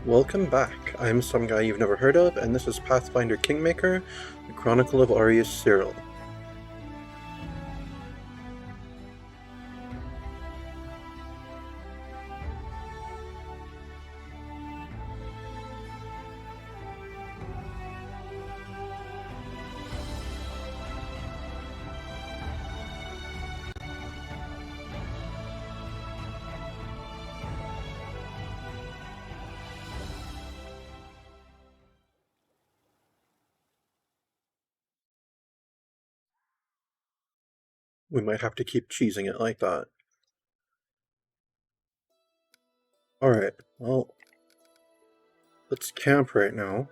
Welcome back. I'm some guy you've never heard of, and this is Pathfinder Kingmaker, the Chronicle of Arius Cyril. We might have to keep cheesing it like that. Alright, well, let's camp right now.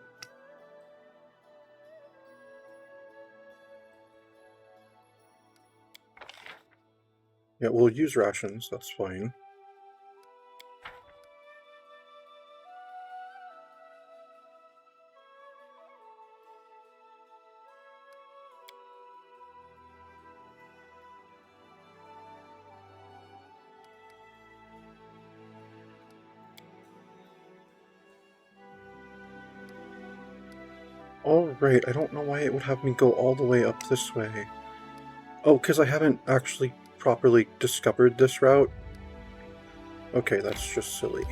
Yeah, we'll use rations, that's fine. Alright, I don't know why it would have me go all the way up this way. Oh, because I haven't actually properly discovered this route? Okay, that's just silly.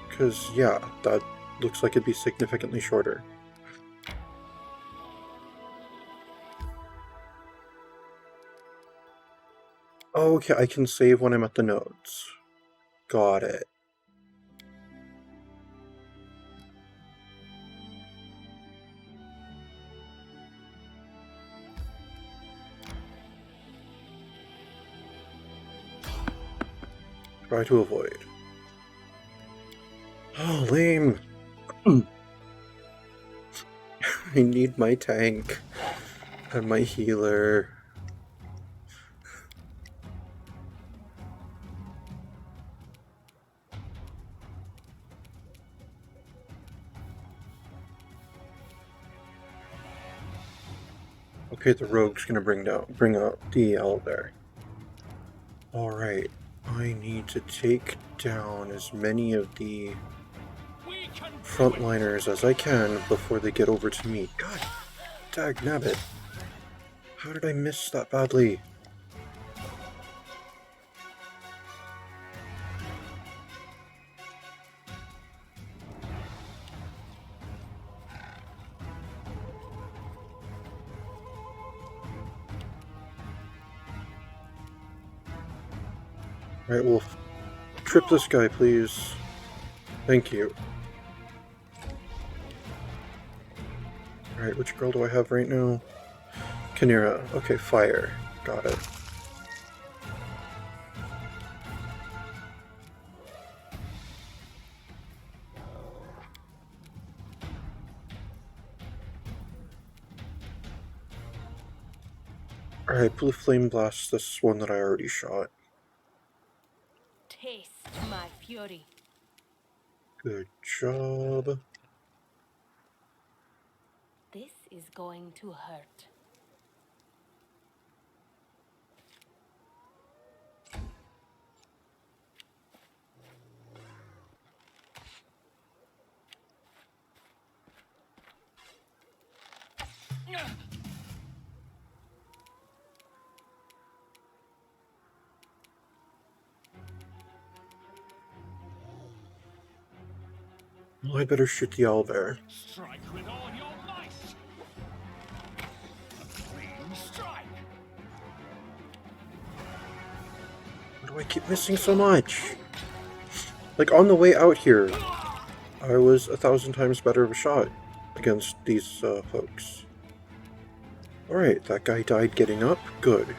Because, yeah, that looks like it'd be significantly shorter. Oh, okay, I can save when I'm at the nodes. Got it. Try to avoid. Oh, lame. I need my tank and my healer. Okay, the rogue's gonna bring up the owlbear. Alright, I need to take down as many of the frontliners as I can before they get over to me. God dagnabbit. How did I miss that badly? Alright, Wolf. Trip this guy, please. Thank you. Alright, which girl do I have right now? Khaneera. Okay, fire. Got it. Alright, Blue Flame Blast this one that I already shot. Taste my fury. Good job. This is going to hurt. Well, I better shoot the owlbear. Strike with all your might. A clean strike. Why do I keep missing so much? Like, on the way out here, I was 1,000 times better of a shot against these folks. Alright, that guy died getting up. Good.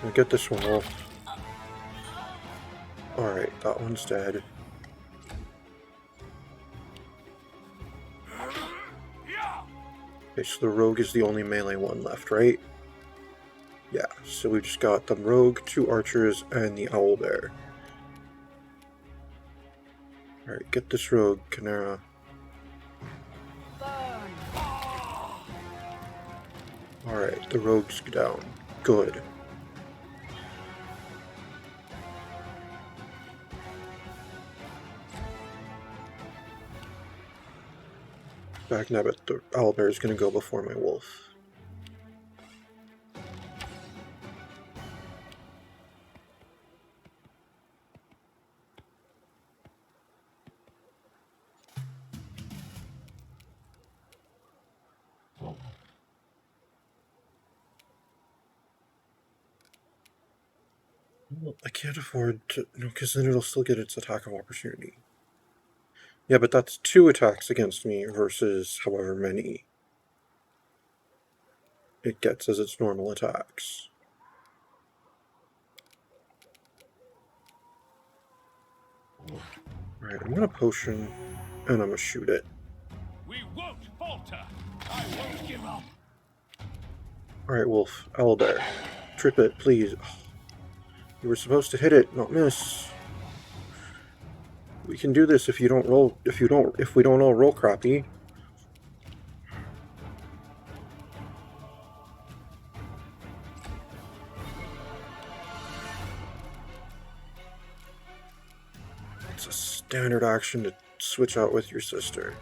I'll get this one off. Alright, that one's dead. Okay, so the rogue is the only melee one left, right? Yeah, so we just got the rogue, 2 archers, and the owlbear. Alright, get this rogue, Khaneera. Alright, the rogue's down. Good. Back Nabbit, the owlbear is going to go before my wolf. Well, I can't afford to, no, because then it'll still get its attack of opportunity. Yeah, but that's 2 attacks against me versus however many it gets as its normal attacks. Alright, I'm gonna potion, and I'm gonna shoot it. We won't falter. I won't give up. Alright, wolf, owlbear. Trip it, please. You were supposed to hit it, not miss. We can do this if we don't all roll crappy. It's a standard action to switch out with your sister.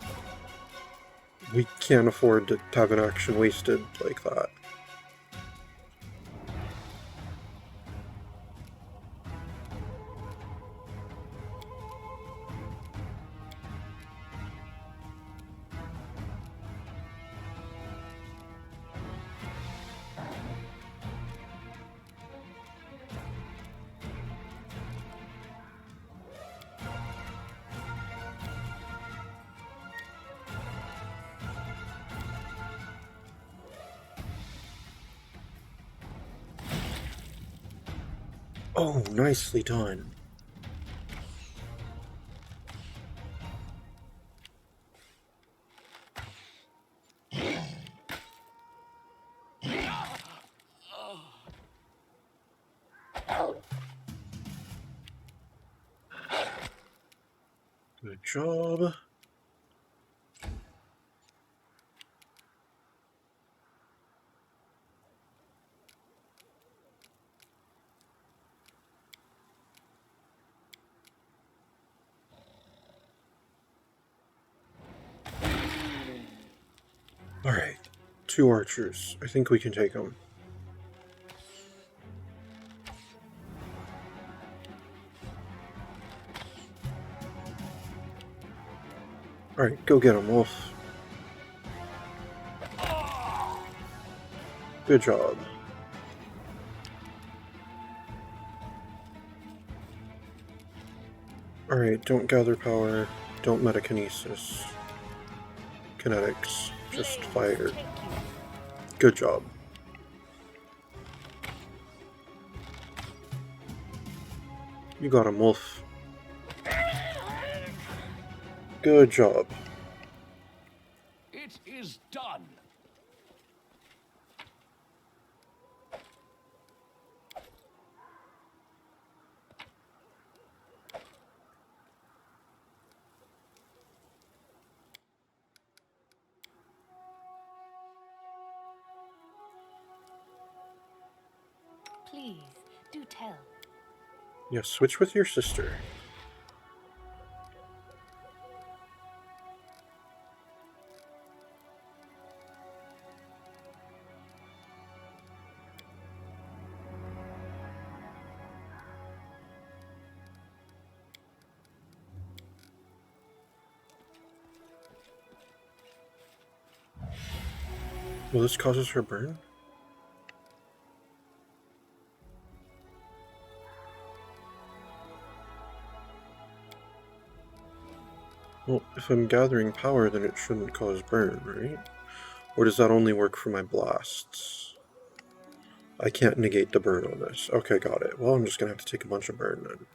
We can't afford to have an action wasted like that. Oh, nicely done. Good job. Alright, 2 archers. I think we can take them. Alright, go get him, wolf. Good job. Alright, don't gather power, don't metakinesis. Kinetics, just fire. Good job. You got him, wolf. Good job. It is done. Please, do tell. Yeah, switch with your sister. Well, this causes her burn? Well, if I'm gathering power, then it shouldn't cause burn, right? Or does that only work for my blasts? I can't negate the burn on this. Okay, got it. Well, I'm just gonna have to take a bunch of burn then.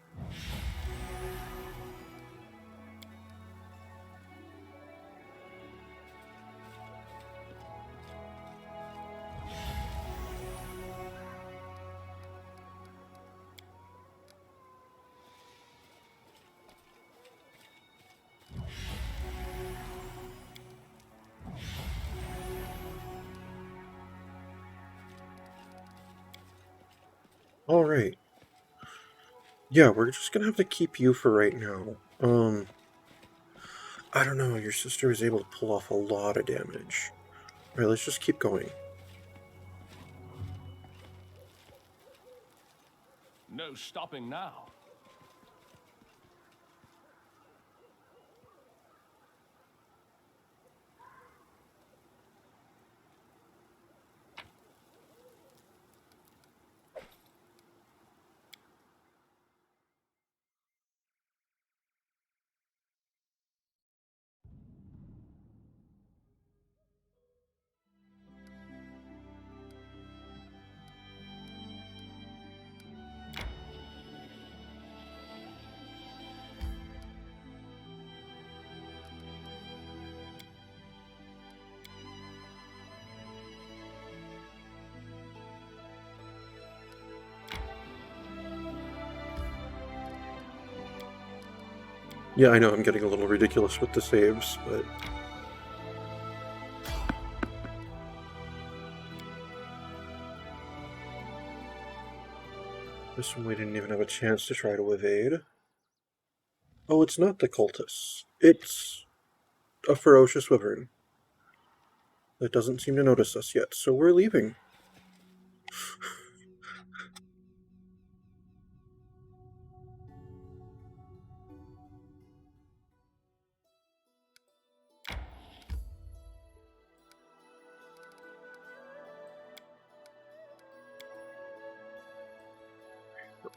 Alright. Yeah, we're just gonna have to keep you for right now. I don't know, your sister was able to pull off a lot of damage. Alright, let's just keep going. No stopping now. Yeah, I know I'm getting a little ridiculous with the saves, but... This one we didn't even have a chance to try to evade. Oh, it's not the cultists. It's a ferocious wyvern that doesn't seem to notice us yet, so we're leaving.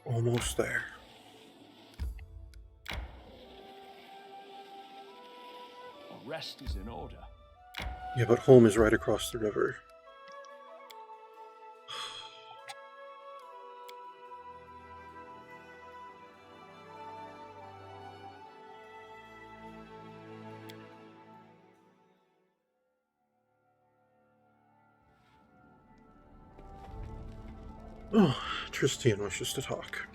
We're almost there. Rest is in order. Yeah, but home is right across the river. Oh, Tristian wishes to talk.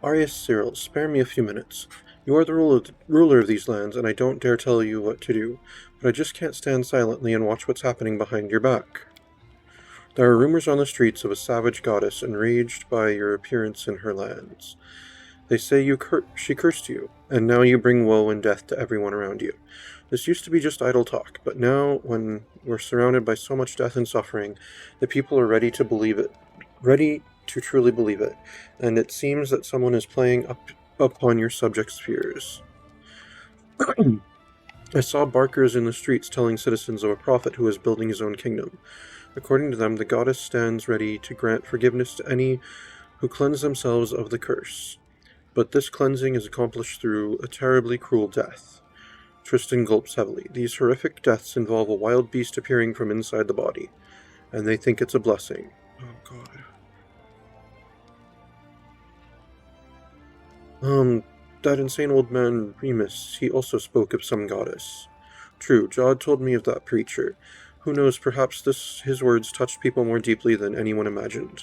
Arius Cyril, spare me a few minutes. You are the ruler of these lands, and I don't dare tell you what to do, but I just can't stand silently and watch what's happening behind your back. There are rumors on the streets of a savage goddess enraged by your appearance in her lands. They say she cursed you, and now you bring woe and death to everyone around you. This used to be just idle talk, but now, when we're surrounded by so much death and suffering, the people are ready to believe it, ready to truly believe it, and it seems that someone is playing upon your subjects' fears. I saw barkers in the streets telling citizens of a prophet who is building his own kingdom. According to them, the goddess stands ready to grant forgiveness to any who cleanse themselves of the curse. But this cleansing is accomplished through a terribly cruel death. Tristan gulps heavily. These horrific deaths involve a wild beast appearing from inside the body, and they think it's a blessing. Oh, God. That insane old man, Remus, he also spoke of some goddess. True, Jod told me of that preacher. Who knows, perhaps his words touched people more deeply than anyone imagined.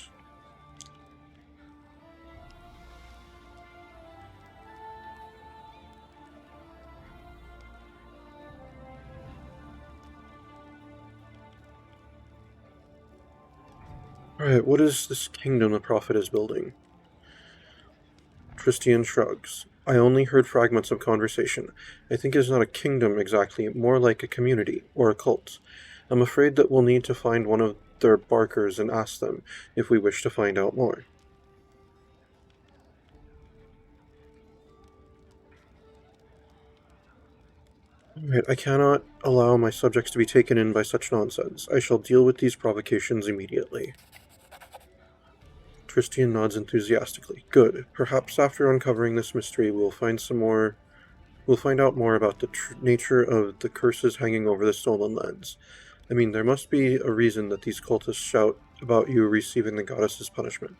Alright, what is this kingdom the prophet is building? Tristian shrugs. I only heard fragments of conversation. I think it is not a kingdom exactly, more like a community, or a cult. I'm afraid that we'll need to find one of their barkers and ask them if we wish to find out more. Alright, I cannot allow my subjects to be taken in by such nonsense. I shall deal with these provocations immediately. Tristian nods enthusiastically. Good. Perhaps after uncovering this mystery, we'll find out more about the nature of the curses hanging over the stolen lands. I mean, there must be a reason that these cultists shout about you receiving the goddess's punishment.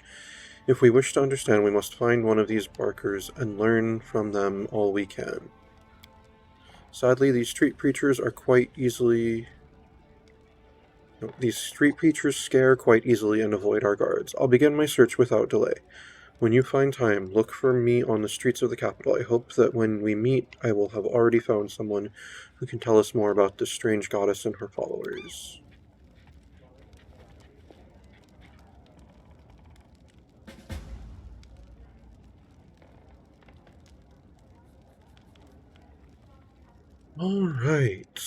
If we wish to understand, we must find one of these barkers and learn from them all we can. Sadly, these street preachers scare quite easily and avoid our guards. I'll begin my search without delay. When you find time, look for me on the streets of the capital. I hope that when we meet, I will have already found someone who can tell us more about this strange goddess and her followers. Alright.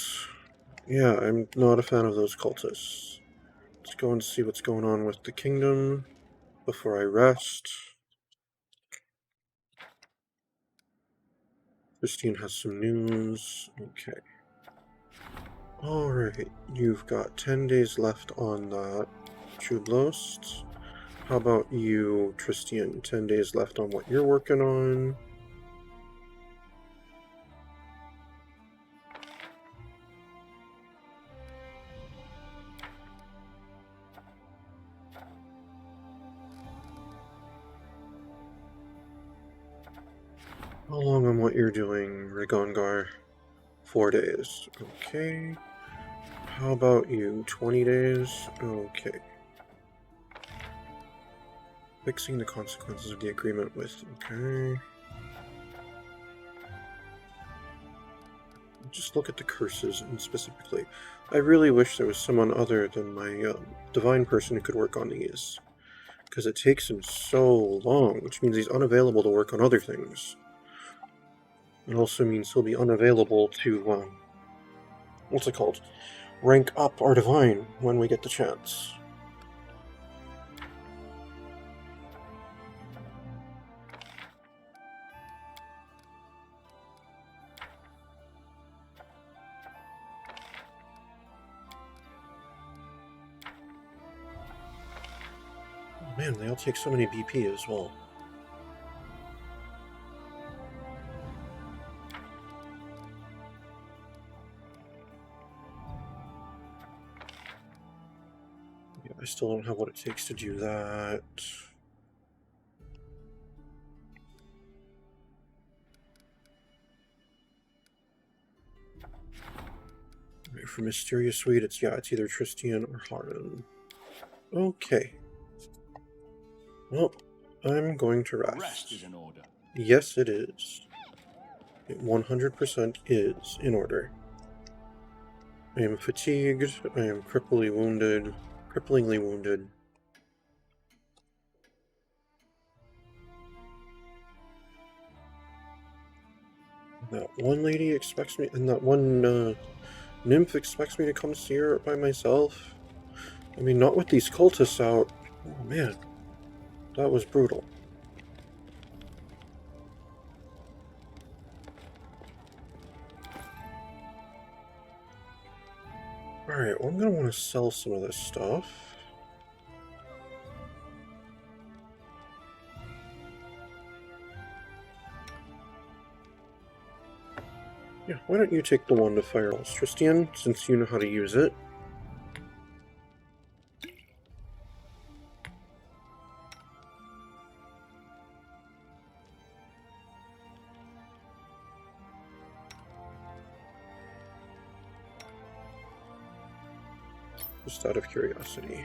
Yeah, I'm not a fan of those cultists. Let's go and see what's going on with the kingdom before I rest. Christine has some news. Okay. Alright, you've got 10 days left on that Chublost. How about you, Tristian? 10 days left on what you're working on. How long on what you're doing, Rigongar? 4 days. Okay. How about you? 20 days? Okay. Fixing the consequences of the agreement with... Okay. Just look at the curses, and specifically. I really wish there was someone other than my divine person who could work on these. Because it takes him so long, which means he's unavailable to work on other things. It also means he'll be unavailable to, what's it called? Rank up our divine when we get the chance. Oh man, they all take so many BP as well. Yeah, I still don't have what it takes to do that. Right, for Mysterious Suite, it's either Tristian or Harlan. Okay. Well, I'm going to rest. Rest is in order. Yes, it is. It 100% is in order. I am fatigued. I am cripplingly wounded. That one lady expects me, and that one nymph expects me to come see her by myself. I mean, not with these cultists out. Oh man, that was brutal. Alright, well, I'm gonna want to sell some of this stuff. Yeah, why don't you take the one to Fireballs, Tristian, since you know how to use it. Just out of curiosity.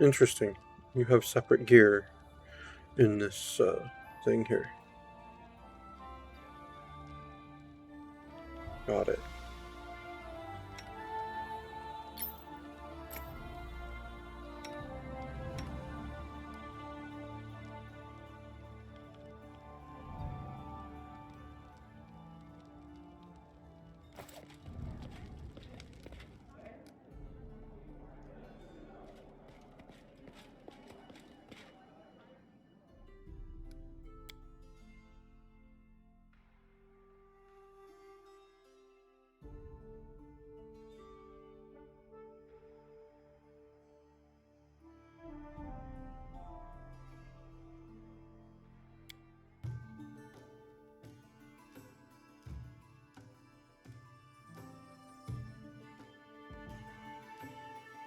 Interesting. You have separate gear in this thing here. Got it.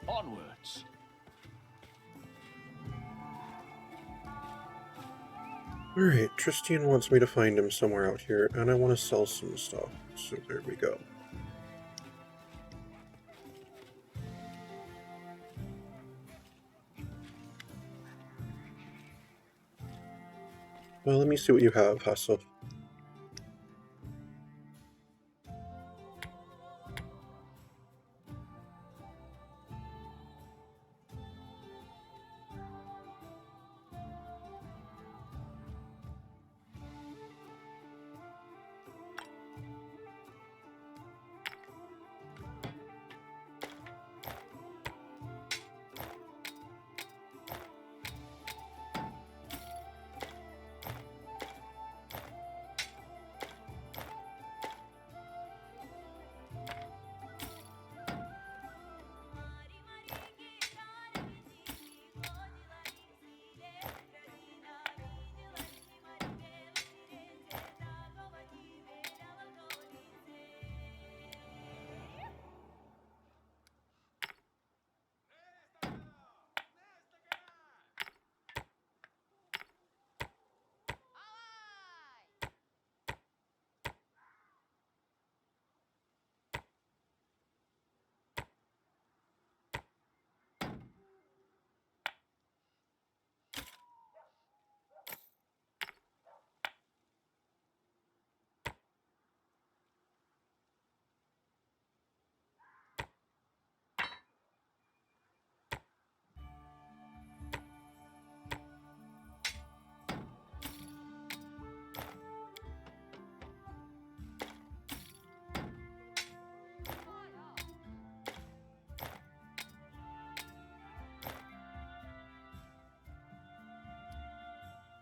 Onwards. Alright, Tristian wants me to find him somewhere out here, and I want to sell some stuff. So there we go. Well, let me see what you have, Hassel.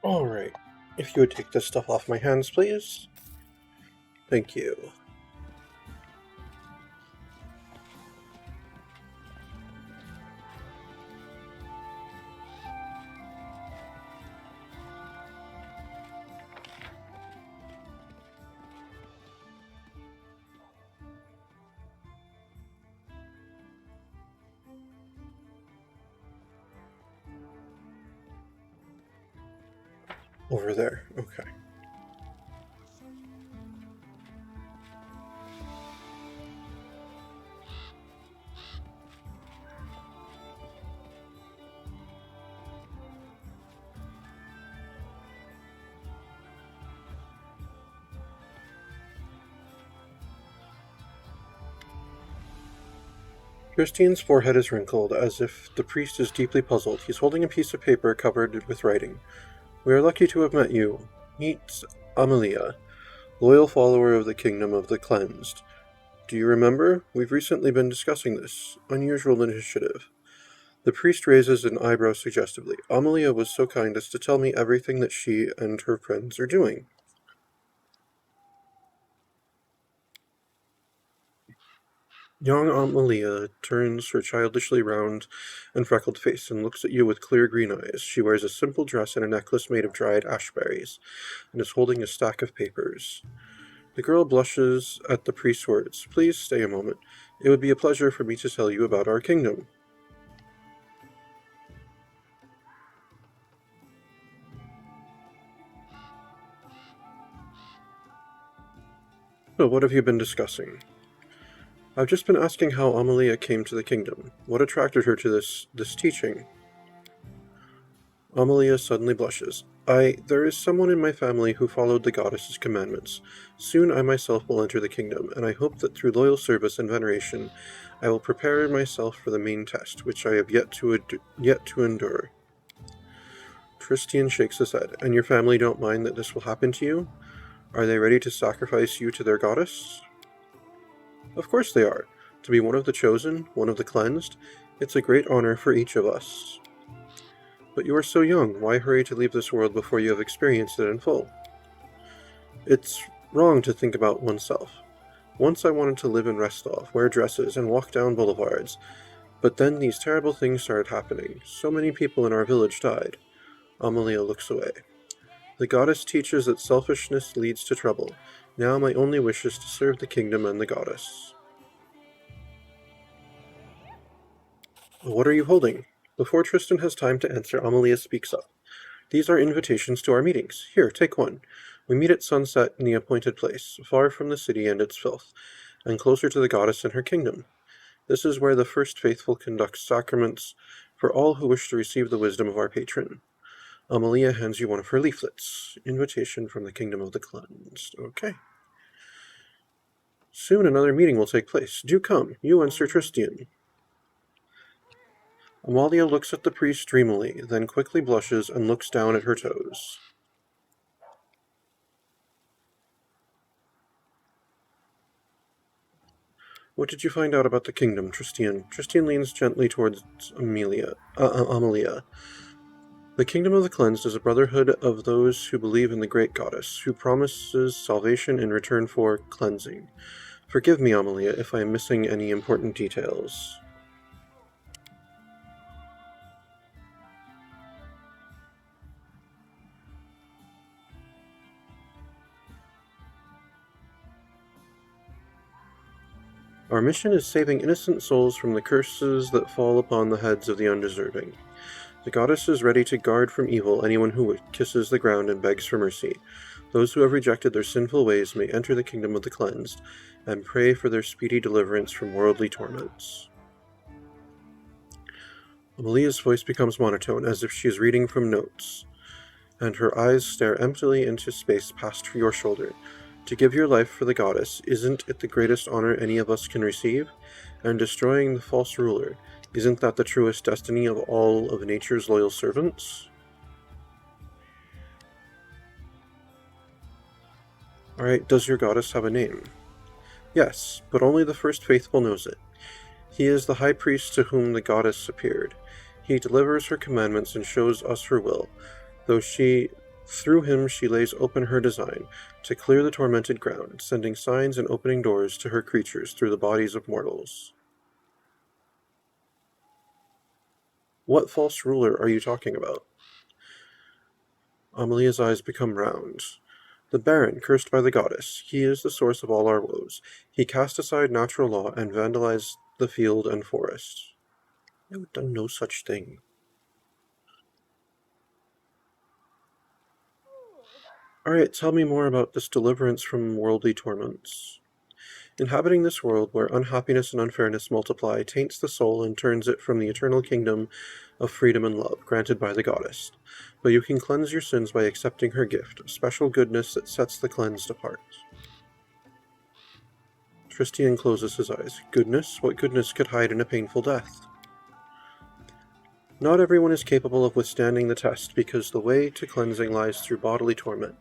Alright. If you would take this stuff off my hands, please. Thank you. Over there, okay. Christian's forehead is wrinkled, as if the priest is deeply puzzled. He's holding a piece of paper covered with writing. We are lucky to have met you. Meet Amelia, loyal follower of the Kingdom of the Cleansed. Do you remember? We've recently been discussing this unusual initiative. The priest raises an eyebrow suggestively. Amelia was so kind as to tell me everything that she and her friends are doing. Young Amelia turns her childishly round and freckled face and looks at you with clear green eyes. She wears a simple dress and a necklace made of dried ashberries, and is holding a stack of papers. The girl blushes at the priest's words. Please stay a moment. It would be a pleasure for me to tell you about our kingdom. So, what have you been discussing? I've just been asking how Amelia came to the kingdom. What attracted her to this teaching? Amelia suddenly blushes. There is someone in my family who followed the goddess's commandments. Soon I myself will enter the kingdom, and I hope that through loyal service and veneration, I will prepare myself for the main test, which I have yet to endure. Tristian shakes his head. And your family don't mind that this will happen to you? Are they ready to sacrifice you to their goddess? Of course they are. To be one of the chosen, one of the cleansed, it's a great honor for each of us. But you are so young, why hurry to leave this world before you have experienced it in full? It's wrong to think about oneself. Once I wanted to live in Restov, wear dresses, and walk down boulevards, but then these terrible things started happening. So many people in our village died. Amelia looks away. The goddess teaches that selfishness leads to trouble. Now my only wish is to serve the kingdom and the goddess. What are you holding? Before Tristan has time to answer, Amelia speaks up. These are invitations to our meetings. Here, take one. We meet at sunset in the appointed place, far from the city and its filth, and closer to the goddess and her kingdom. This is where the first faithful conducts sacraments for all who wish to receive the wisdom of our patron. Amelia hands you one of her leaflets. Invitation from the Kingdom of the Cleansed. Okay. Soon another meeting will take place. Do come, you and Sir Tristian. Amalia looks at the priest dreamily, then quickly blushes and looks down at her toes. What did you find out about the kingdom, Tristian? Tristian leans gently towards Amelia. The Kingdom of the Cleansed is a brotherhood of those who believe in the great goddess, who promises salvation in return for cleansing. Forgive me, Amelia, if I am missing any important details. Our mission is saving innocent souls from the curses that fall upon the heads of the undeserving. The goddess is ready to guard from evil anyone who kisses the ground and begs for mercy. Those who have rejected their sinful ways may enter the kingdom of the cleansed, and pray for their speedy deliverance from worldly torments. Amelia's voice becomes monotone, as if she is reading from notes, and her eyes stare emptily into space past your shoulder. To give your life for the goddess, isn't it the greatest honor any of us can receive? And destroying the false ruler, isn't that the truest destiny of all of nature's loyal servants? Alright, does your goddess have a name? Yes, but only the first faithful knows it. He is the high priest to whom the goddess appeared. He delivers her commandments and shows us her will, though Through him she lays open her design, to clear the tormented ground, sending signs and opening doors to her creatures through the bodies of mortals. What false ruler are you talking about? Amelia's eyes become round. The Baron, cursed by the goddess. He is the source of all our woes. He cast aside natural law and vandalized the field and forest. I would have done no such thing. Alright, tell me more about this deliverance from worldly torments. Inhabiting this world where unhappiness and unfairness multiply taints the soul and turns it from the eternal kingdom of freedom and love granted by the goddess. But you can cleanse your sins by accepting her gift, a special goodness that sets the cleansed apart. Tristian closes his eyes. Goodness? What goodness could hide in a painful death? Not everyone is capable of withstanding the test, because the way to cleansing lies through bodily torment.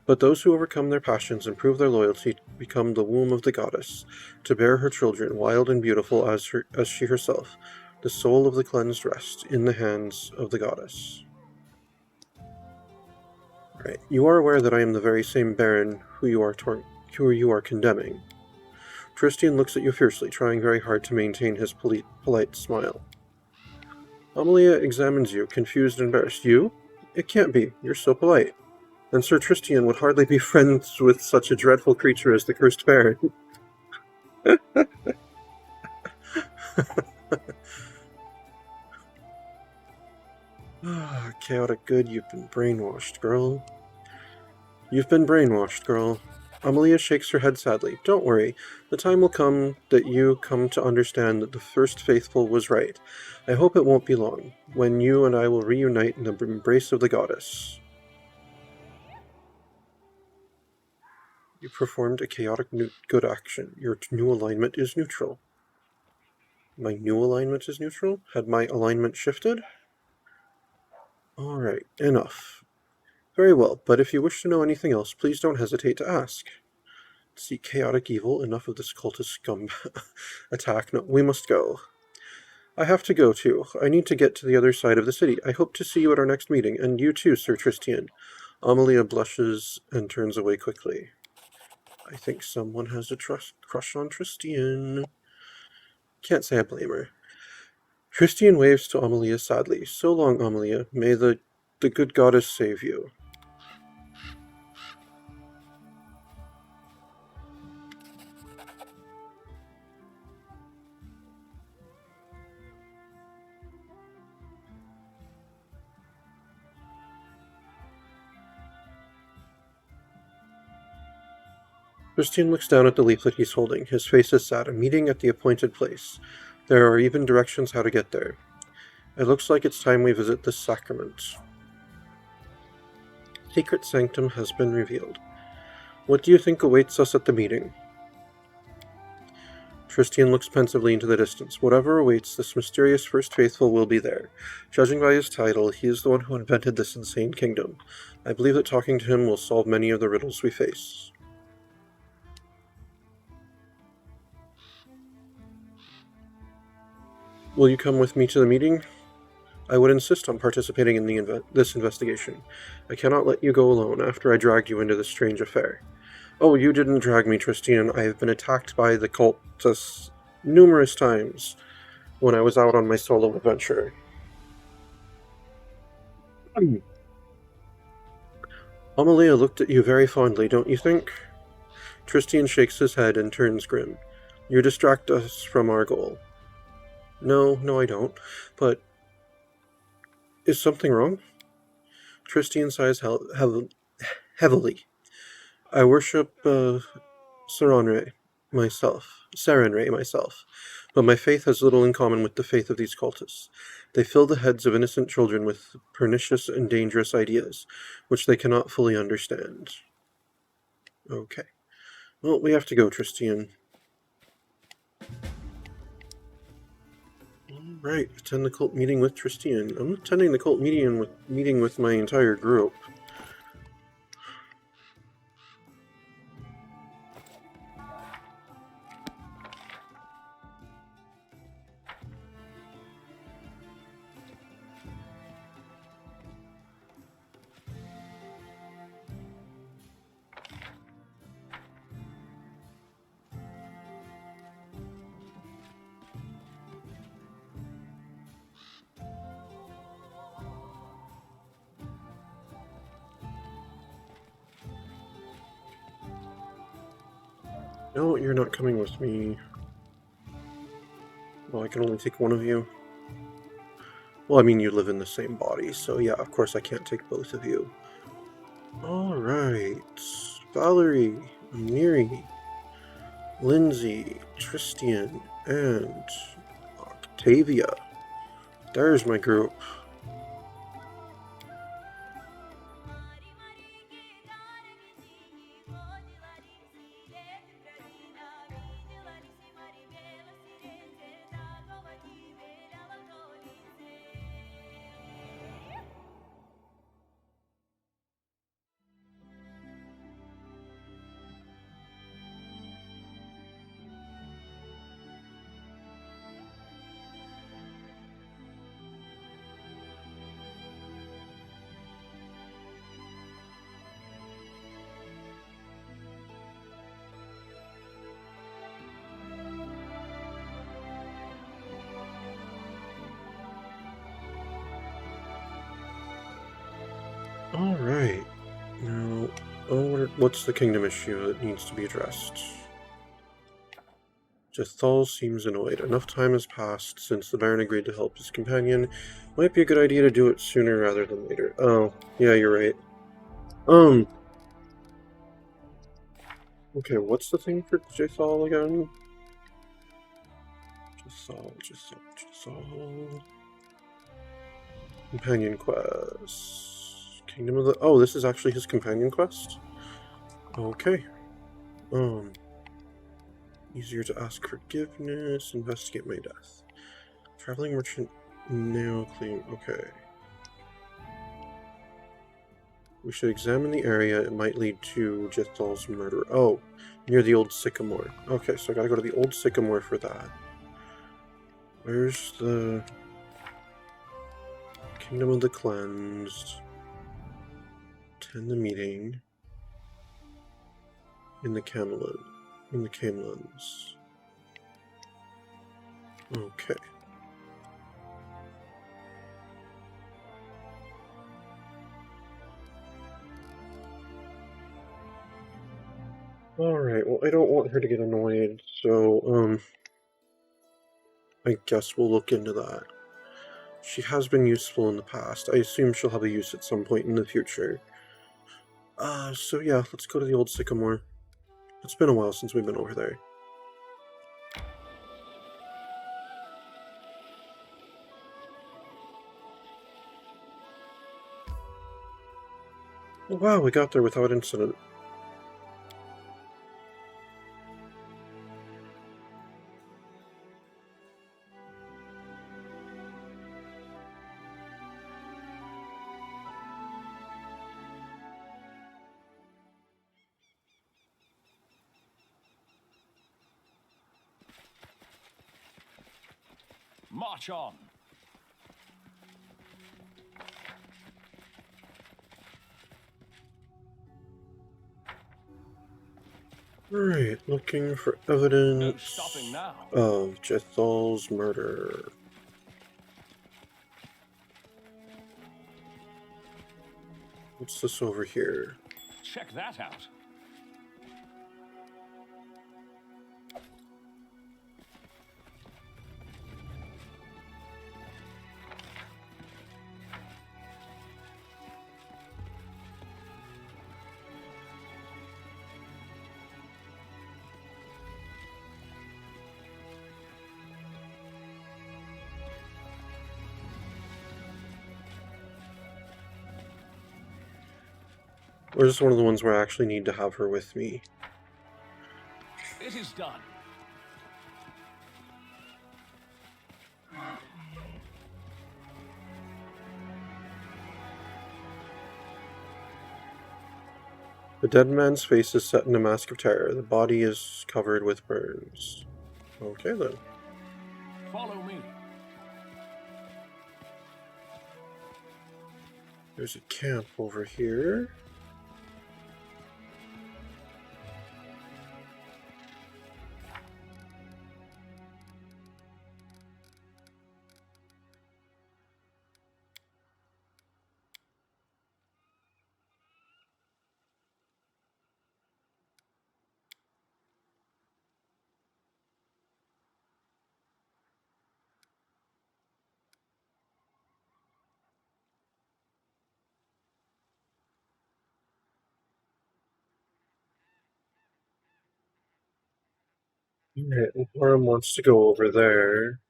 But those who overcome their passions and prove their loyalty become the womb of the goddess, to bear her children, wild and beautiful as she herself. The soul of the cleansed rests in the hands of the goddess. Right. You are aware that I am the very same Baron who you are condemning. Tristian looks at you fiercely, trying very hard to maintain his polite smile. Amelia examines you, confused and embarrassed. You? It can't be. You're so polite. And Sir Tristian would hardly be friends with such a dreadful creature as the Cursed Baron. Chaotic good, you've been brainwashed, girl. You've been brainwashed, girl. Amelia shakes her head sadly. Don't worry. The time will come that you come to understand that the first faithful was right. I hope it won't be long, when you and I will reunite in the embrace of the goddess. You performed a chaotic good action. Your new alignment is neutral. My new alignment is neutral? Had my alignment shifted? Alright, enough. Very well, but if you wish to know anything else, please don't hesitate to ask. See chaotic evil, enough of this cultist scum attack. No, we must go. I have to go, too. I need to get to the other side of the city. I hope to see you at our next meeting, and you too, Sir Tristian. Amelia blushes and turns away quickly. I think someone has a crush on Tristian. Can't say I blame her. Tristian waves to Amelia sadly. So long, Amelia. May the good goddess save you. Tristian looks down at the leaflet he's holding. His face is sad. A meeting at the appointed place. There are even directions how to get there. It looks like it's time we visit this sacrament. Secret sanctum has been revealed. What do you think awaits us at the meeting? Tristian looks pensively into the distance. Whatever awaits, this mysterious first faithful will be there. Judging by his title, he is the one who invented this insane kingdom. I believe that talking to him will solve many of the riddles we face. Will you come with me to the meeting? I would insist on participating in this investigation. I cannot let you go alone after I dragged you into this strange affair. Oh, you didn't drag me, Tristian. I have been attacked by the cultists numerous times when I was out on my solo adventure. Amelia looked at you very fondly, don't you think? Tristian shakes his head and turns grim. You distract us from our goal. No, I don't. But is something wrong? Tristian sighs heavily. I worship Sarenrae myself, but my faith has little in common with the faith of these cultists. They fill the heads of innocent children with pernicious and dangerous ideas, which they cannot fully understand. Okay. Well, we have to go, Tristian. Right, attend the cult meeting with Tristian. I'm attending the cult meeting with my entire group. No, you're not coming with me. Well, I can only take one of you. Well, I mean, you live in the same body, so yeah, of course I can't take both of you. Alright. Valerie, Miri, Lindsay, Tristian, and Octavia. There's my group. Alright. Now, what's the kingdom issue that needs to be addressed? Jethal seems annoyed. Enough time has passed since the Baron agreed to help his companion. Might be a good idea to do it sooner rather than later. Oh, yeah, you're right. Okay, what's the thing for Jethal again? Jethal. Companion quest. Kingdom of the... Oh, this is actually his companion quest? Okay. Easier to ask forgiveness. Investigate my death. Traveling merchant nail clean. Okay. We should examine the area. It might lead to Jethal's murder. Oh, near the old sycamore. Okay, so I gotta go to the old sycamore for that. Where's the Kingdom of the Cleansed? Attend the meeting in the Camelot. In the Camelons. Okay. Alright, well, I don't want her to get annoyed, so, I guess we'll look into that. She has been useful in the past. I assume she'll have a use at some point in the future. So yeah, let's go to the old sycamore. It's been a while since we've been over there. Wow, we got there without incident. March on. Alright, looking for No evidence stopping now. of Jethal's murder. What's this over here? Check that out. Or is this one of the ones where I actually need to have her with me? It is done. The dead man's face is set in a mask of terror. The body is covered with burns. Okay then. Follow me. There's a camp over here. Alright, Worm wants to go over there.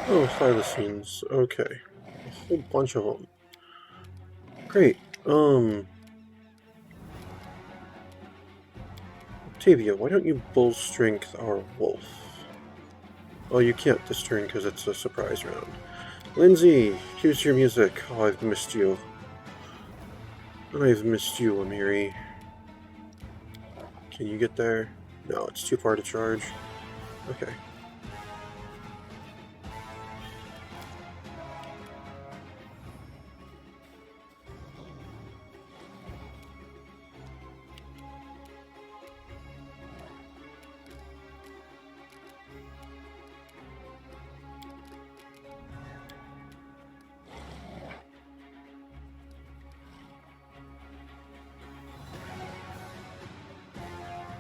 Oh, thylacines. Okay. A whole bunch of them. Great. Octavia, why don't you bull strength our wolf? Oh, you can't this turn because it's a surprise round. Lindsay, here's your music. Oh, I've missed you. I've missed you, Amiri. Can you get there? No, it's too far to charge. Okay.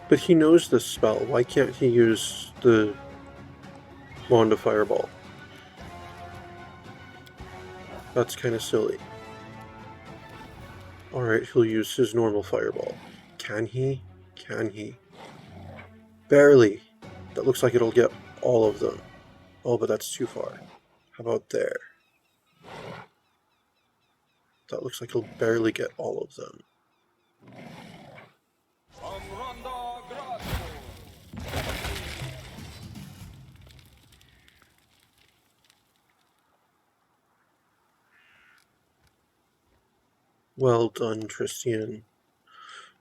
But he knows this spell. Why can't he use the Wand of Fireball? That's kind of silly. Alright, he'll use his normal Fireball. Can he? Can he? Barely. That looks like it'll get all of them. Oh, but that's too far. How about there? That looks like he'll barely get all of them. Well done, Tristian.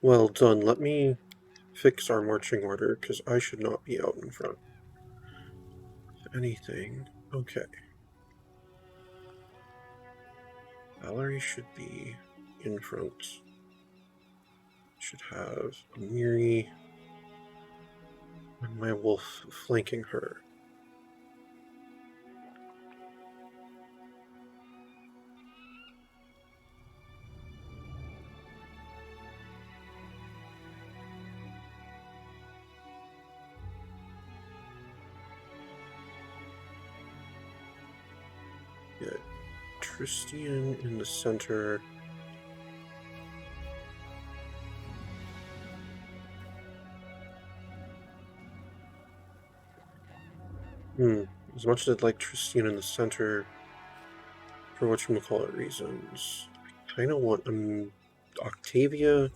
Well done. Let me fix our marching order, because I should not be out in front. Anything. Okay. Valerie should be in front. Should have Amiri and my wolf flanking her. Yeah, Tristian in the center. As much as I'd like Tristian in the center, for whatchamacallit reasons, I kind of want Octavia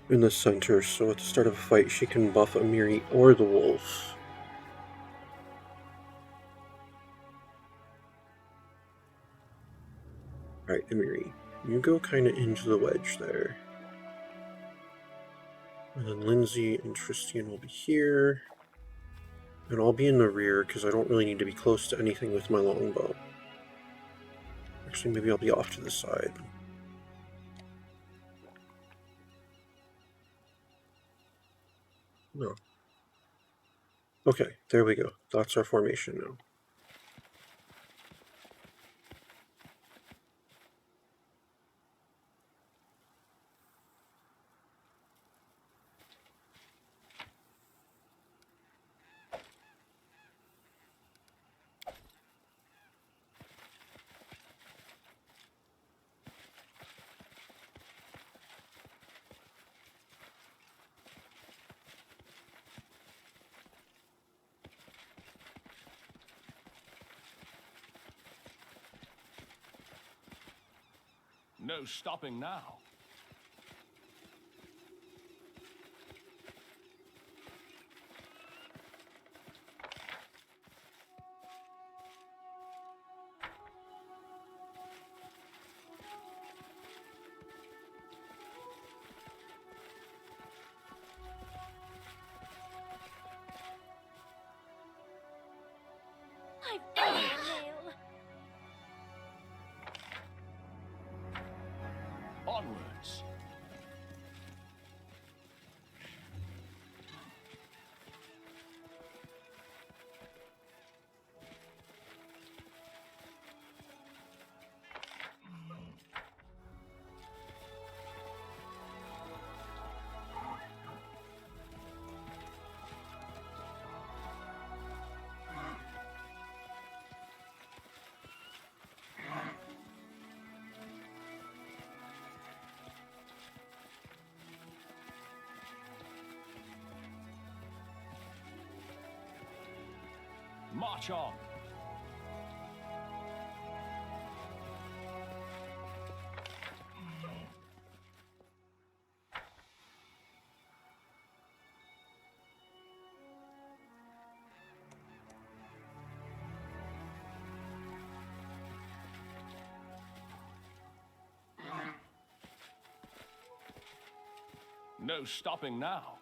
in the center, so at the start of a fight she can buff Amiri or the wolf. Alright, Amiri, you go kind of into the wedge there. And then Lindsay and Tristian will be here. And I'll be in the rear, because I don't really need to be close to anything with my longbow. Actually, maybe I'll be off to the side. No. Okay, there we go. That's our formation now. No stopping now. I've got a nail. Onward. March on. No stopping now.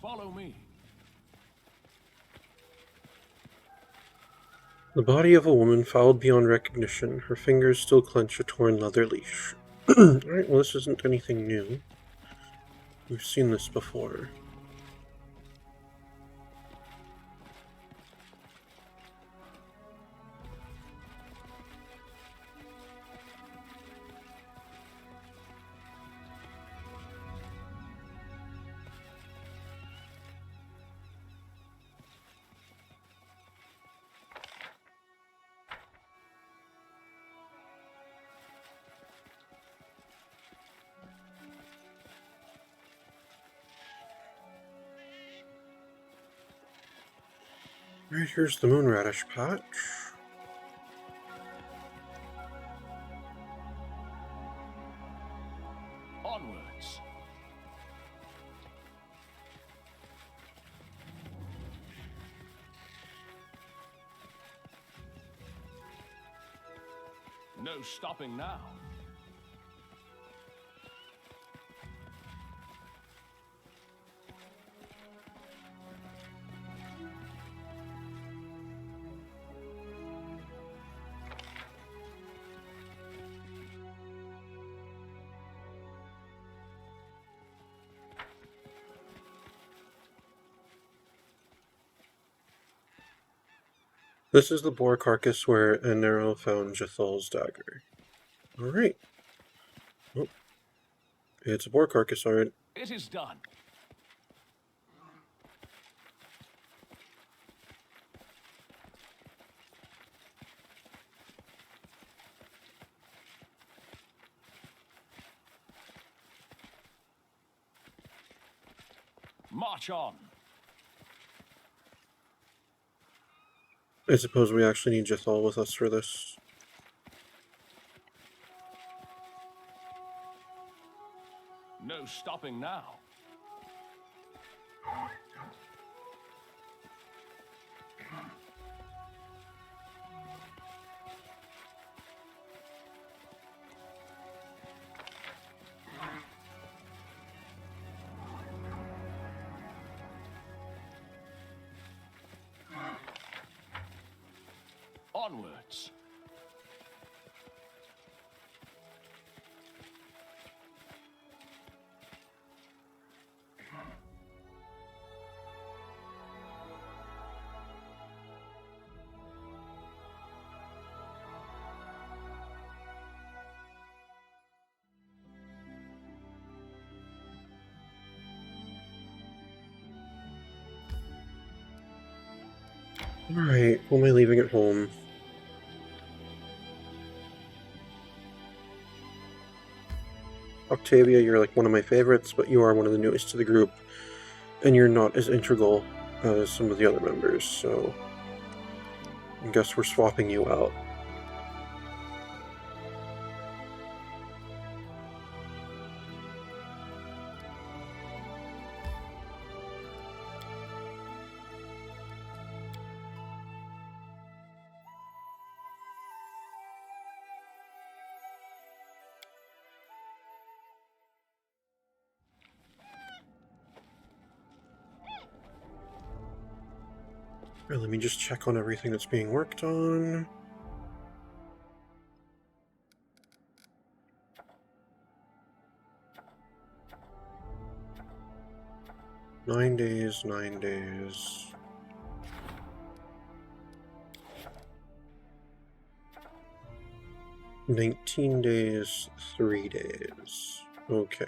Follow me. The body of a woman fouled beyond recognition. Her fingers still clench a torn leather leash. Alright, well, this isn't anything new. We've seen this before. Right, here's the moonradish patch. Onwards. No stopping now. This is the boar carcass where Anero found Jathal's dagger. Alright. Oh. It's a boar carcass, alright. It is done. March on. I suppose we actually need Jathal with us for this. No stopping now. Onwards. Alright, who am I leaving at home? Octavia, you're like one of my favorites, but you are one of the newest to the group, and you're not as integral as some of the other members, so I guess we're swapping you out. Right, let me just check on everything that's being worked on. Nine days, 9 days. 19 days, 3 days. Okay.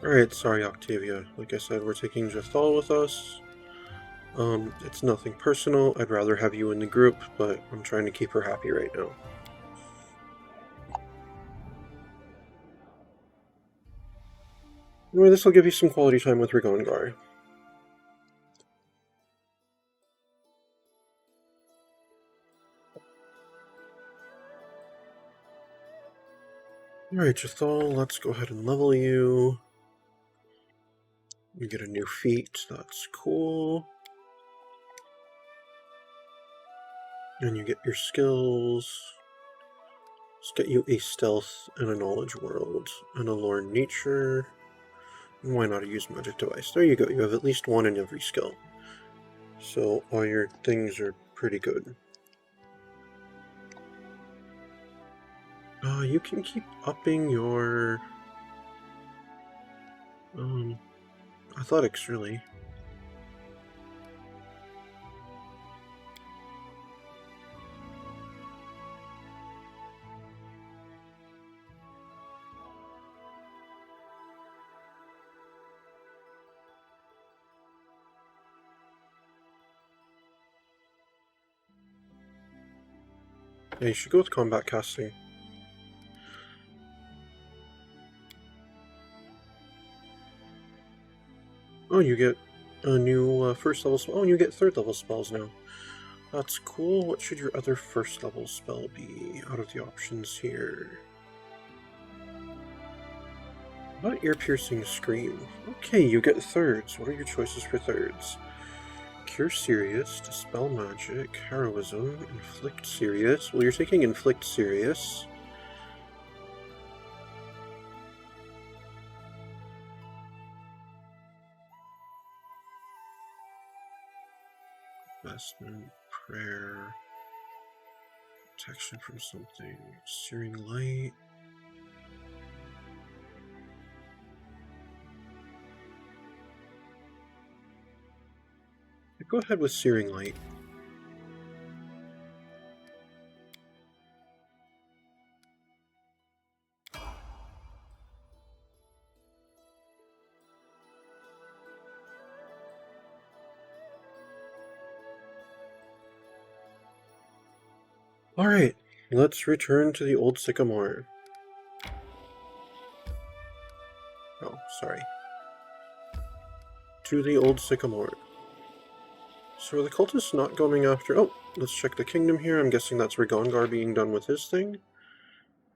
Alright, sorry Octavia. Like I said, we're taking Jethal with us. It's nothing personal. I'd rather have you in the group, but I'm trying to keep her happy right now. Anyway, this will give you some quality time with Rigongar. Alright, Jethal, let's go ahead and level you. You get a new feat, that's cool. And you get your skills. Let's get you a stealth and a knowledge world, and a lore nature. And why not a use magic device? There you go, you have at least one in every skill. So all your things are pretty good. You can keep upping your athletics, really. Yeah, you should go with combat casting. Oh, you get a new first level spell. Oh, and you get third level spells now. That's cool. What should your other first level spell be out of the options here? How about ear-piercing scream? Okay, you get thirds. What are your choices for thirds? Cure Serious, Dispel Magic, Heroism, Inflict Serious. Well, you're taking Inflict Serious. Investment, Prayer, Protection from something, Searing Light. Go ahead with Searing Light. Alright, let's return to the old Sycamore. Oh, sorry. To the old Sycamore. So are the cultists not going after... Oh, let's check the kingdom here. I'm guessing that's Rigongar being done with his thing.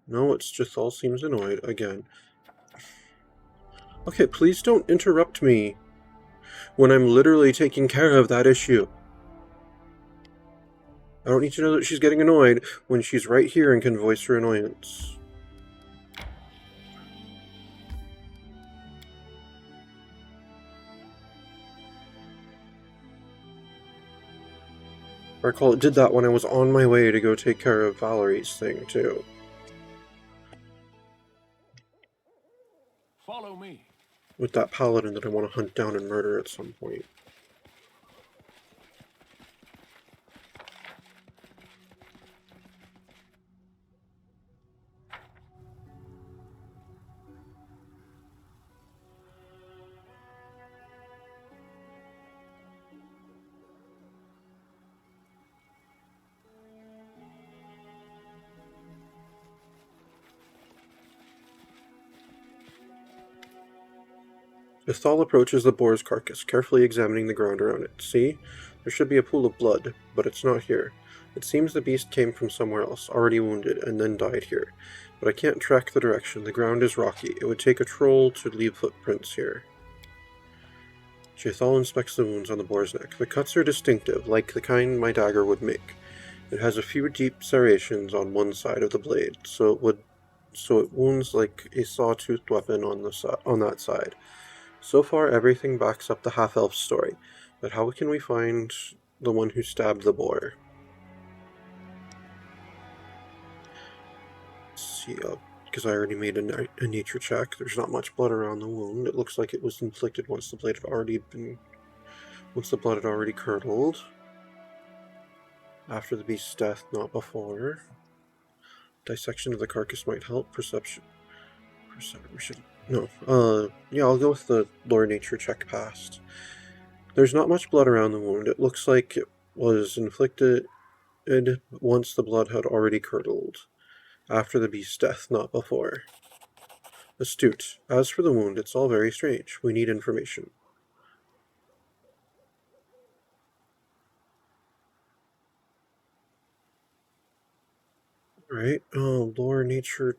No, it's Jethal seems annoyed again. Okay, please don't interrupt me when I'm literally taking care of that issue. I don't need to know that she's getting annoyed when she's right here and can voice her annoyance. I recall it did that when I was on my way to go take care of Valerie's thing, too. Follow me. With that paladin that I want to hunt down and murder at some point. Jethal approaches the boar's carcass, carefully examining the ground around it. See? There should be a pool of blood, but it's not here. It seems the beast came from somewhere else, already wounded, and then died here. But I can't track the direction. The ground is rocky. It would take a troll to leave footprints here. Jethal inspects the wounds on the boar's neck. The cuts are distinctive, like the kind my dagger would make. It has a few deep serrations on one side of the blade, so it wounds like a sawtoothed weapon on that side. So far, everything backs up the half-elf's story, but how can we find the one who stabbed the boar? Let's see, because I already made a nature check. There's not much blood around the wound. It looks like it was inflicted once the blood had already curdled. After the beast's death, not before. Dissection of the carcass might help. Perception. Yeah, I'll go with the lore nature check passed. There's not much blood around the wound. It looks like it was inflicted once the blood had already curdled. After the beast's death, not before. Astute. As for the wound, it's all very strange. We need information. Alright, lore nature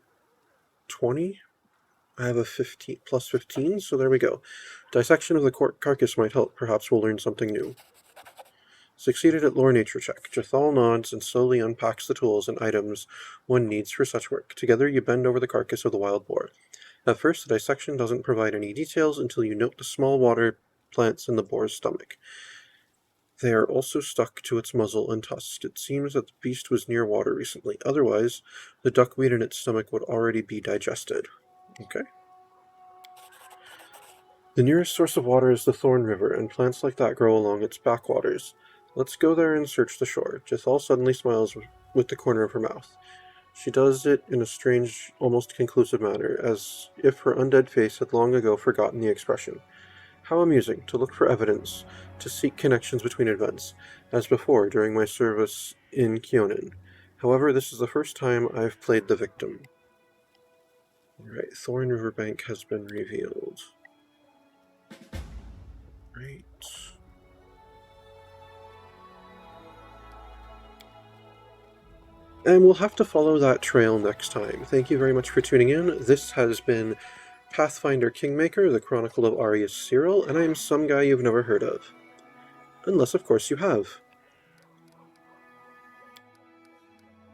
20. I have a 15 plus 15, so there we go. Dissection of the carcass might help. Perhaps we'll learn something new. Succeeded at lore nature check. Jethal nods and slowly unpacks the tools and items one needs for such work. Together you bend over the carcass of the wild boar. At first, the dissection doesn't provide any details until you note the small water plants in the boar's stomach. They are also stuck to its muzzle and tusks. It seems that the beast was near water recently. Otherwise, the duckweed in its stomach would already be digested. Okay. The nearest source of water is the Thorn River, and plants like that grow along its backwaters. Let's go there and search the shore. Jethal suddenly smiles with the corner of her mouth. She does it in a strange, almost conclusive manner, as if her undead face had long ago forgotten the expression. How amusing, to look for evidence, to seek connections between events, as before during my service in Kionin. However, this is the first time I've played the victim. Alright, Thorn Riverbank has been revealed. Right. And we'll have to follow that trail next time. Thank you very much for tuning in. This has been Pathfinder Kingmaker, the Chronicle of Arius Cyril, and I am some guy you've never heard of. Unless, of course, you have.